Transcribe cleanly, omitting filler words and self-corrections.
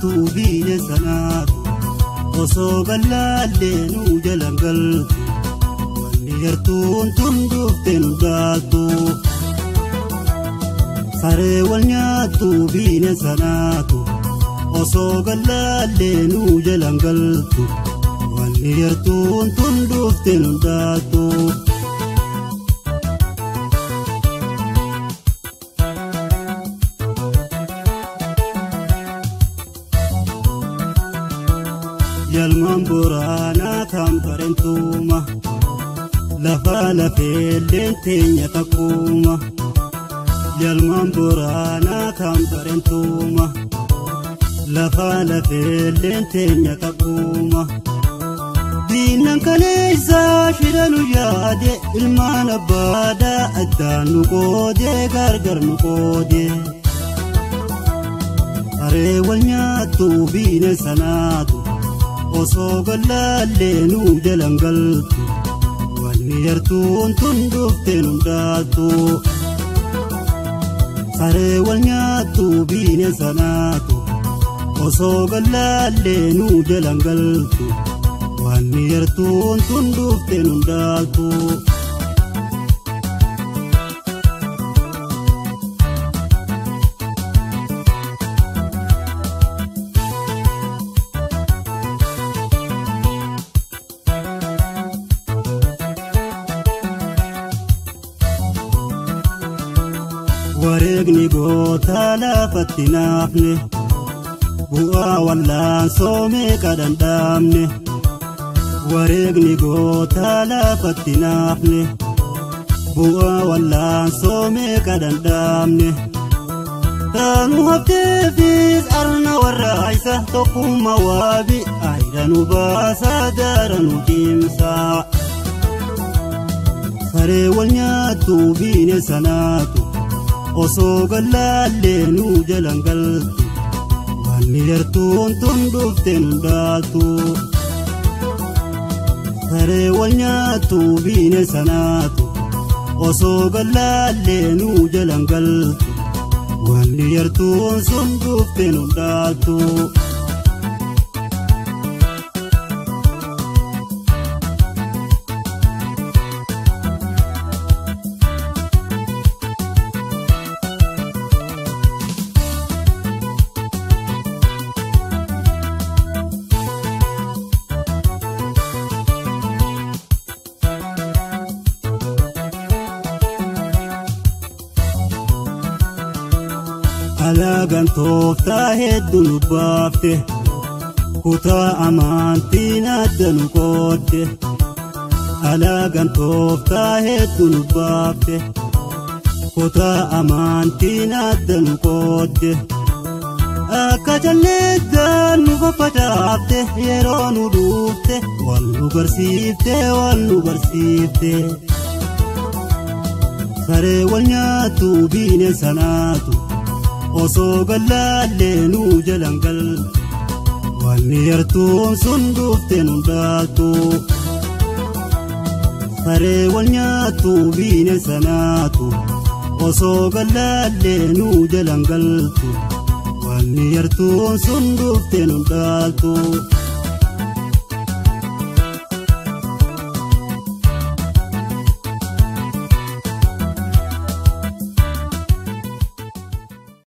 nyaatu biine sanaatu osoo gallaallee nu jalan galtu wanni yartuun tun dhufte nu daatu saree wal nyaatu biine sanaatu osoo gallaallee nu jalan galtu wanni yartuun tun dhufte nu daatu Yalman borana kam parentuma lafa lafeelen teenya takuma Yalman borana kam parentuma lafa lafeelen teenya takuma Diinan kaleessa shiranu yaade ilmaan abbaada addaan nu qoode gargar nu qoode Saree wal nyaatu biine sanaatu osoo gallaallee nu jalan galtu wanni yartuun tun dhufte nu daatu saree wal nyaatu biine sanaatu osoo gallaallee nu jalan galtu wanni yartuun tun dhufte nu daatu Wareegni goota lafatti naafne bu'aa wallaan soomee kadhandhaamne Wareegni goota lafatti naafne bu'aa wallaan soomee kadhandhaamne Taanu hafteefis arna warra isa tokkummaa waabi ayda nu baasa daara nu cimsa Saree wal nyaatu biine sanaatu osoo gallaallee nu jalan galtu wanni yartuun tun dhufte nu daatu saree wal nyaatu biine sanaatu osoo gallaallee nu jalan galtu wanni yartuun sun dhufte nu daatu Alagaan tooftaa hedduu nu baafte kutaa amantiin adda nu qoodde Alagaan tooftaa hedduu nu baafte kutaa amantiin adda nu qoodde Akka jalleettaan nu faffataafte yeroo nu dhuufte wal nu barsiifte Saree wal nyaatu biine sanaatu osoo gallaallee nu jalan galtu wanni yartuun sun dhufte nu daatu saree wal nyaatu biine sanaatu osoo gallaallee nu jalan galtu wanni yartuun sun dhufte nu daatu